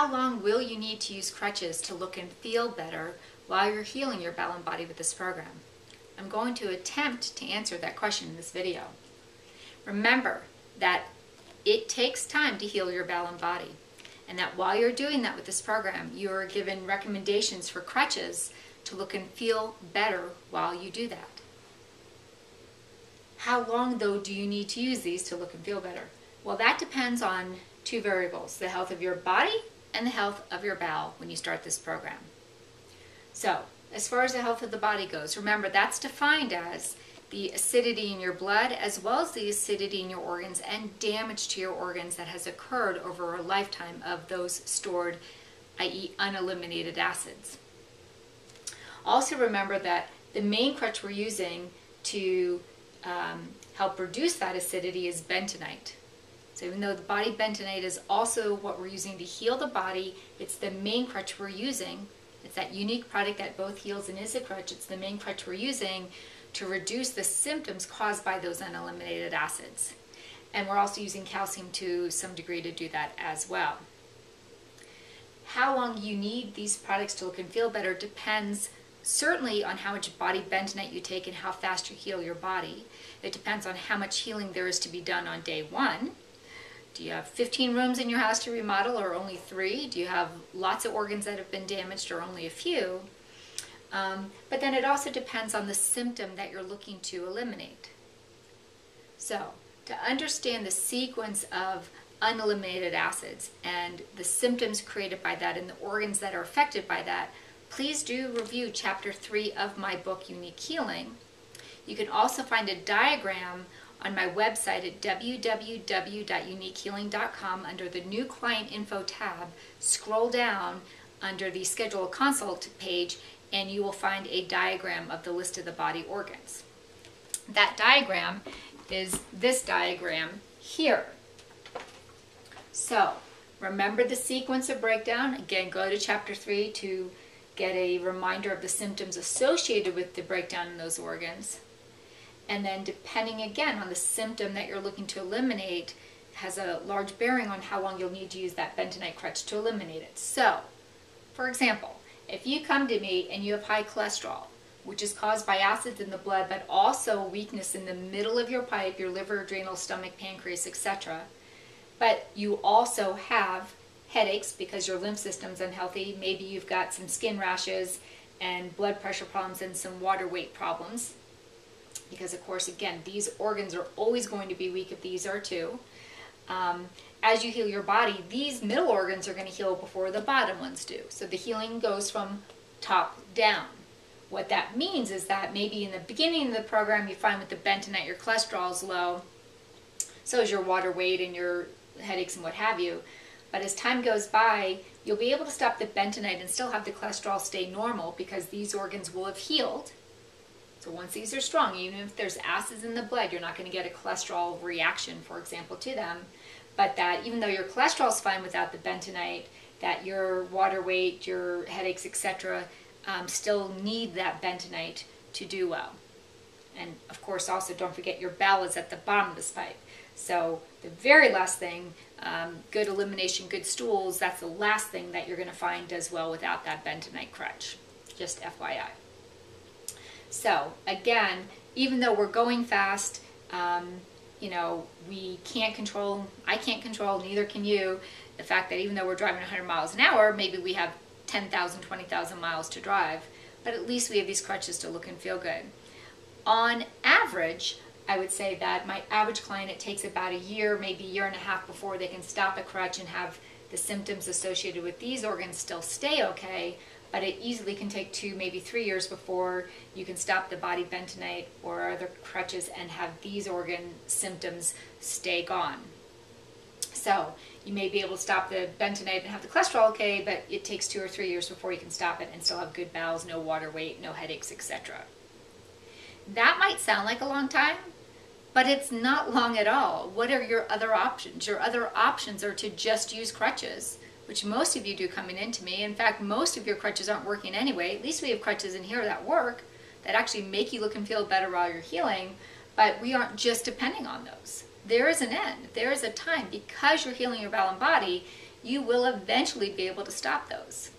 How long will you need to use crutches to look and feel better while you're healing your bowel and body with this program? I'm going to attempt to answer that question in this video. Remember that it takes time to heal your bowel and body, and that while you're doing that with this program, you're given recommendations for crutches to look and feel better while you do that. How long, though, do you need to use these to look and feel better? Well, that depends on two variables, the health of your body and the health of your bowel when you start this program. So, as far as the health of the body goes, remember that's defined as the acidity in your blood as well as the acidity in your organs and damage to your organs that has occurred over a lifetime of those stored, i.e. uneliminated acids. Also remember that the main crutch we're using to help reduce that acidity is bentonite. So even though the body bentonite is also what we're using to heal the body, it's the main crutch we're using. It's that unique product that both heals and is a crutch. It's the main crutch we're using to reduce the symptoms caused by those uneliminated acids. And we're also using calcium to some degree to do that as well. How long you need these products to look and feel better depends certainly on how much body bentonite you take and how fast you heal your body. It depends on how much healing there is to be done on day one. Do you have 15 rooms in your house to remodel or only 3? Do you have lots of organs that have been damaged or only a few? But then it also depends on the symptom that you're looking to eliminate. So, to understand the sequence of uneliminated acids and the symptoms created by that and the organs that are affected by that, please do review Chapter 3 of my book, Unique Healing. You can also find a diagram on my website at www.uniquehealing.com under the New Client Info tab. Scroll down under the Schedule a Consult page and you will find a diagram of the list of the body organs. That diagram is this diagram here. So, remember the sequence of breakdown. Again, go to Chapter 3 to get a reminder of the symptoms associated with the breakdown in those organs. And then depending again on the symptom that you're looking to eliminate has a large bearing on how long you'll need to use that bentonite crutch to eliminate it. So, for example, if you come to me and you have high cholesterol, which is caused by acids in the blood, but also weakness in the middle of your pipe, your liver, adrenal, stomach, pancreas, etc., but you also have headaches because your lymph system's unhealthy, maybe you've got some skin rashes and blood pressure problems and some water weight problems, because of course, again, these organs are always going to be weak if these are too. As you heal your body, these middle organs are going to heal before the bottom ones do. So the healing goes from top down. What that means is that maybe in the beginning of the program you find with the bentonite your cholesterol is low, so is your water weight and your headaches and what have you. But as time goes by, you'll be able to stop the bentonite and still have the cholesterol stay normal because these organs will have healed. So once these are strong, even if there's acids in the blood, you're not going to get a cholesterol reaction, for example, to them. But that even though your cholesterol is fine without the bentonite, that your water weight, your headaches, etc., still need that bentonite to do well. And of course, also don't forget your bowel is at the bottom of this pipe. So the very last thing, good elimination, good stools, that's the last thing that you're going to find does well without that bentonite crutch. Just FYI. So again, even though we're going fast, you know, we can't control, I can't control, neither can you, the fact that even though we're driving 100 miles an hour, maybe we have 10,000, 20,000 miles to drive, but at least we have these crutches to look and feel good. On average, I would say that my average client, it takes about a year, maybe a year and a half before they can stop a crutch and have the symptoms associated with these organs still stay okay, but it easily can take 2, maybe 3 years before you can stop the body bentonite or other crutches and have these organ symptoms stay gone. So you may be able to stop the bentonite and have the cholesterol okay, but it takes 2 or 3 years before you can stop it and still have good bowels, no water weight, no headaches, etc. That might sound like a long time, but it's not long at all. What are your other options? Your other options are to just use crutches, which most of you do coming into me. In fact, most of your crutches aren't working anyway. At least we have crutches in here that work, that actually make you look and feel better while you're healing, but we aren't just depending on those. There is an end. There is a time. Because you're healing your bowel and body, you will eventually be able to stop those.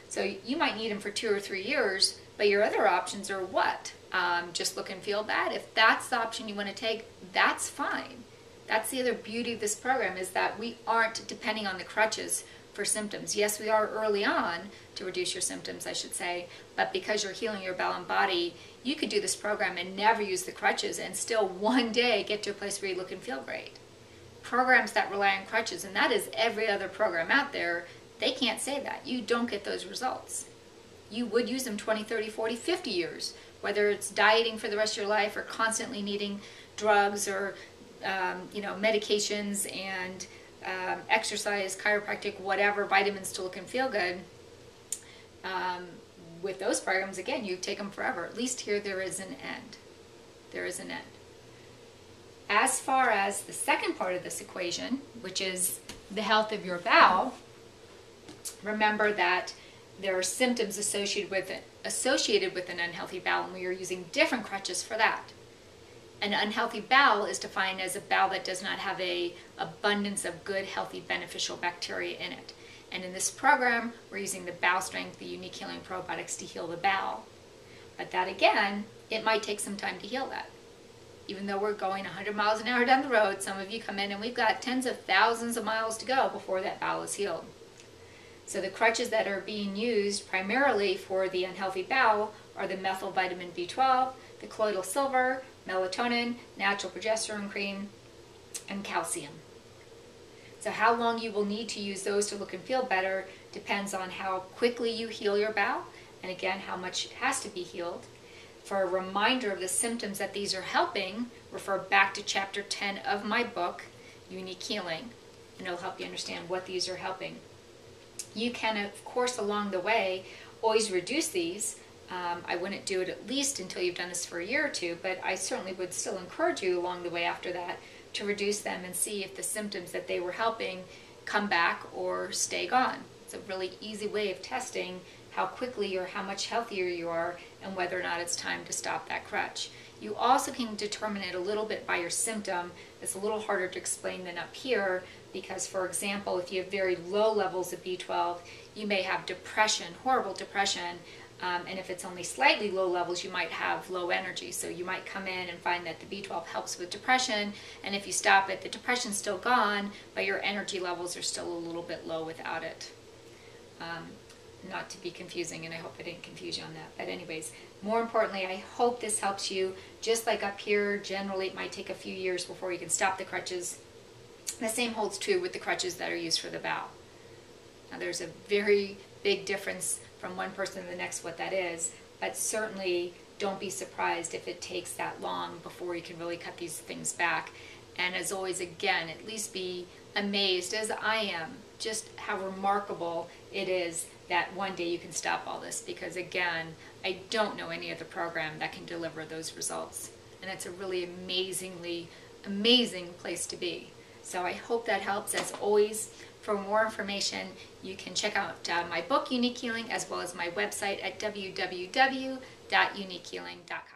So you might need them for 2 or 3 years, but your other options are what? Just look and feel bad. If that's the option you want to take, that's fine. That's the other beauty of this program, is that we aren't depending on the crutches for symptoms. Yes, we are early on to reduce your symptoms, I should say, but because you're healing your bowel and body, you could do this program and never use the crutches and still one day get to a place where you look and feel great. Programs that rely on crutches, and that is every other program out there, they can't say that. You don't get those results. You would use them 20, 30, 40, 50 years, whether it's dieting for the rest of your life or constantly needing drugs or medications and exercise, chiropractic, whatever, vitamins to look and feel good. With those programs, again, you take them forever. At least here there is an end. There is an end. As far as the second part of this equation, which is the health of your bowel, remember that there are symptoms associated with an unhealthy bowel, and we are using different crutches for that. An unhealthy bowel is defined as a bowel that does not have an abundance of good, healthy, beneficial bacteria in it. And in this program, we're using the Bowel Strength, the Unique Healing Probiotics to heal the bowel. But that, again, it might take some time to heal that. Even though we're going 100 miles an hour down the road, some of you come in and we've got tens of thousands of miles to go before that bowel is healed. So the crutches that are being used primarily for the unhealthy bowel are the methyl vitamin B12, the colloidal silver, melatonin, natural progesterone cream, and calcium. So how long you will need to use those to look and feel better depends on how quickly you heal your bowel, and again, how much has to be healed. For a reminder of the symptoms that these are helping, refer back to chapter 10 of my book, Unique Healing, and it'll help you understand what these are helping. You can, of course, along the way, always reduce these. I wouldn't do it at least until you've done this for a year or two, but I certainly would still encourage you along the way after that to reduce them and see if the symptoms that they were helping come back or stay gone. It's a really easy way of testing how quickly or how much healthier you are and whether or not it's time to stop that crutch. You also can determine it a little bit by your symptom. It's a little harder to explain than up here because, for example, if you have very low levels of B12, you may have depression, horrible depression, and if it's only slightly low levels, you might have low energy. So you might come in and find that the B12 helps with depression, and if you stop it, the depression's still gone, but your energy levels are still a little bit low without it. Not to be confusing, and I hope I didn't confuse you on that. But anyways, more importantly, I hope this helps you. Just like up here, generally it might take a few years before you can stop the crutches. The same holds true with the crutches that are used for the bowel. Now there's a very big difference from one person to the next what that is, but certainly don't be surprised if it takes that long before you can really cut these things back. And as always, again, at least be amazed, as I am, just how remarkable it is that one day you can stop all this, because again, I don't know any other program that can deliver those results. And it's a really amazing place to be. So I hope that helps. As always, for more information, you can check out my book, Unique Healing, as well as my website at www.uniquehealing.com.